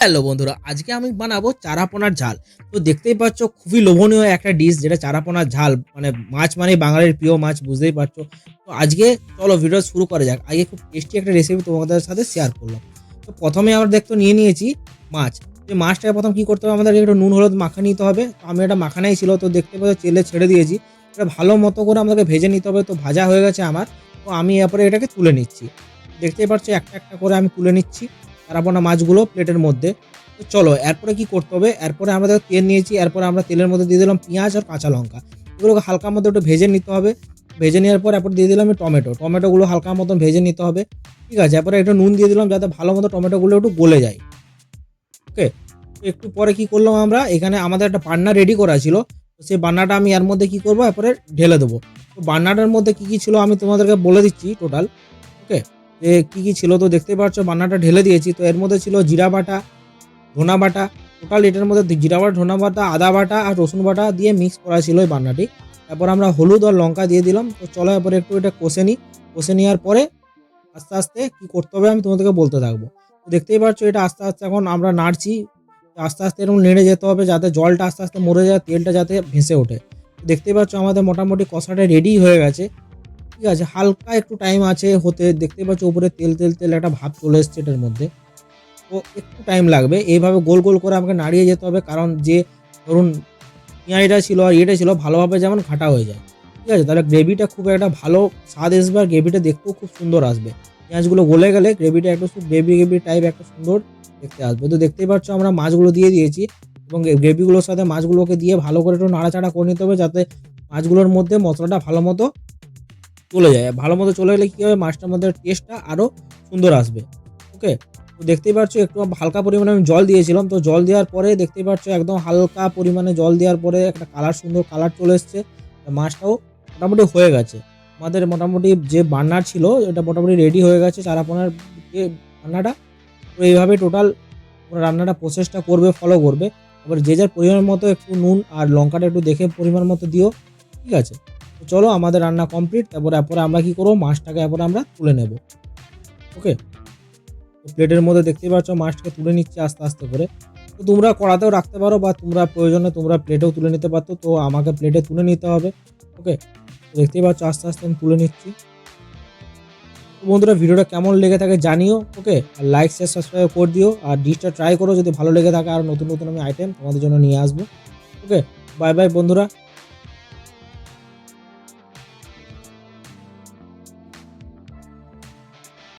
Hello বন্ধুরা, আজকে আমি বানাবো চারাপোনার ঝাল। তো দেখতেই পাচ্ছ খুবই লোভনীয় একটা ডিশ, যেটা চারাপোনার ঝাল। মানে মাছ মানে বাঙালির প্রিয় মাছ, বুঝতেই পারছো। তো আজকে চলো ভিডিও শুরু করা যাক। আগে খুব টেস্টি একটা রেসিপি তোমাদের সাথে শেয়ার করলাম। তো প্রথমে আমরা দেখতো নিয়ে নিয়েছি মাছ। যে মাছটাকে প্রথম কি করতে হবে, আমাদেরকে একটু নুন হলুদ মাখা নিতে হবে। তো আমি এটা মাখানাই ছিল, তো দেখতে পাচ্ছ তেলে ছেড়ে দিয়েছি। এটা ভালো মতো করে আমাদেরকে ভেজে নিতে হবে। তো ভাজা হয়ে গেছে আমার। তো আমি এরপরে এটাকে তুলে নিচ্ছি। দেখতেই পাচ্ছ একটা একটা করে আমি তুলে নিচ্ছি চারাপোনা মাছগুলো প্লেটের মধ্যে। তো চলো এরপরে কি করতে হবে, এরপরে আমরা তেল নিয়েছি, এরপরে আমরা তেলের মধ্যে দিয়ে দিলাম পেঁয়াজ আর কাঁচা লঙ্কা। এগুলোকে হালকা মতো একটু ভেজে নিতে হবে। ভেজে নেওয়ার পর এরপর দিয়ে দিলাম টমেটোগুলো হালকা মতন ভেজে নিতে হবে। ঠিক আছে, এরপরে একটু নুন দিয়ে দিলাম যাতে ভালো মতো টমেটোগুলো একটু গলে যায়। ওকে। তো একটু পরে কি করলাম, আমরা এখানে আমাদের একটা বান্না রেডি করা ছিল। তো সেই বান্নাটা আমি এর মধ্যে কি করবো, এরপরে ঢেলে দেবো। তো বান্নাটার মধ্যে কি কি ছিল আমি তোমাদেরকে বলে দিচ্ছি টোটাল। ওকে। যে কি কি ছিল, তো দেখতে পাচ্ছ বান্নাটা ঢেলে দিয়েছি। তো এর মধ্যে ছিল জিরা বাটা, ধনা বাটা। টোটাল এটার মধ্যে জিরা বাটা, ধনা বাটা, আদা বাটা আর রসুন বাটা দিয়ে মিক্স করা ছিল এই বান্নাটি। তারপর আমরা হলুদ আর লঙ্কা দিয়ে দিলাম। তো চলো এরপরে একটু এটা কষে নিই। কষে নেওয়ার পরে আস্তে আস্তে কি করতে হবে আমি তোমাদেরকে বলতে থাকবো। তো দেখতেই পাচ্ছ এটা আস্তে আস্তে এখন আমরা নাড়ছি। আস্তে আস্তে এরকম নেড়ে যেতে হবে যাতে জলটা আস্তে আস্তে মরে যায়, তেলটা যাতে ভেসে ওঠে। তো দেখতেই পাচ্ছ আমাদের মোটামুটি কষাটা রেডি হয়ে গেছে। ঠিক আছে, হালকা একটু টাইম আছে হতে। দেখতেই পাচ্ছ উপরে তেল তেল তেল একটা ভাব চলে এসছে এটার মধ্যে। তো একটু টাইম লাগবে। এইভাবে গোল গোল করে আমাকে নাড়িয়ে যেতে হবে, কারণ যে ধরুন পেঁয়াজটা ছিল আর ইয়েটা ছিল ভালোভাবে যেমন ঘাটা হয়ে যায়। ঠিক আছে, তাহলে গ্রেভিটা খুব একটা ভালো স্বাদ আসবে আর গ্রেভিটা দেখতেও খুব সুন্দর আসবে। পেঁয়াজগুলো গলে গেলে গ্রেভিটা একটু গ্রেভি গ্রেভি টাইপ একটা সুন্দর দেখতে আসবে। তো দেখতেই পাচ্ছ আমরা মাছগুলো দিয়ে দিয়েছি এবং গ্রেভিগুলোর সাথে মাছগুলোকে দিয়ে ভালো করে একটু নাড়াচাড়া করে নিতে হবে যাতে মাছগুলোর মধ্যে মশলাটা ভালো মতো চলে যায়। ভালো মতো চলে গেলে কী হবে, মাছটার মধ্যে টেস্টটা আরও সুন্দর আসবে। ওকে। তো দেখতেই পাচ্ছ একটু হালকা পরিমাণে আমি জল দিয়েছিলাম। তো জল দেওয়ার পরে দেখতেই পাচ্ছ একদম হালকা পরিমাণে জল দেওয়ার পরে একটা কালার, সুন্দর কালার চলে এসছে। মাছটাও মোটামুটি হয়ে গেছে। আমাদের মোটামুটি যে বান্নার ছিল এটা মোটামুটি রেডি হয়ে গেছে চারাপোনার যে রান্নাটা। তো এইভাবে টোটাল রান্নাটা প্রসেসটা করবে, ফলো করবে। এবার যে যার পরিমাণ মতো একটু নুন আর লঙ্কাটা একটু দেখে পরিমাণ মতো দিও। ঠিক আছে। তো চলো আমাদের রান্না কমপ্লিট। এরপরে আমরা কি করবো, মাছটাকে এরপরে আমরা তুলে নেব। ওকে। তো প্লেটের মধ্যে দেখতেই পাচ্ছ মাছটাকে তুলে নিচ্ছে আস্তে আস্তে করে। তো তোমরা কড়াতেও রাখতে পারো বা তোমরা প্রয়োজনে তোমরা প্লেটেও তুলে নিতে পারতো। তো আমাকে প্লেটে তুলে নিতে হবে। ওকে। তো দেখতেই পাচ্ছ আস্তে আস্তে আমি তুলে নিচ্ছি। তো বন্ধুরা ভিডিওটা কেমন লেগে থাকে জানিও। ওকে। আর লাইক শেয়ার সাবস্ক্রাইব করে দিও। আর ডিশটা ট্রাই করো, যদি ভালো লেগে থাকে আর নতুন নতুন আমি আইটেম তোমাদের জন্য নিয়ে আসবো। ওকে। বাই বাই বন্ধুরা।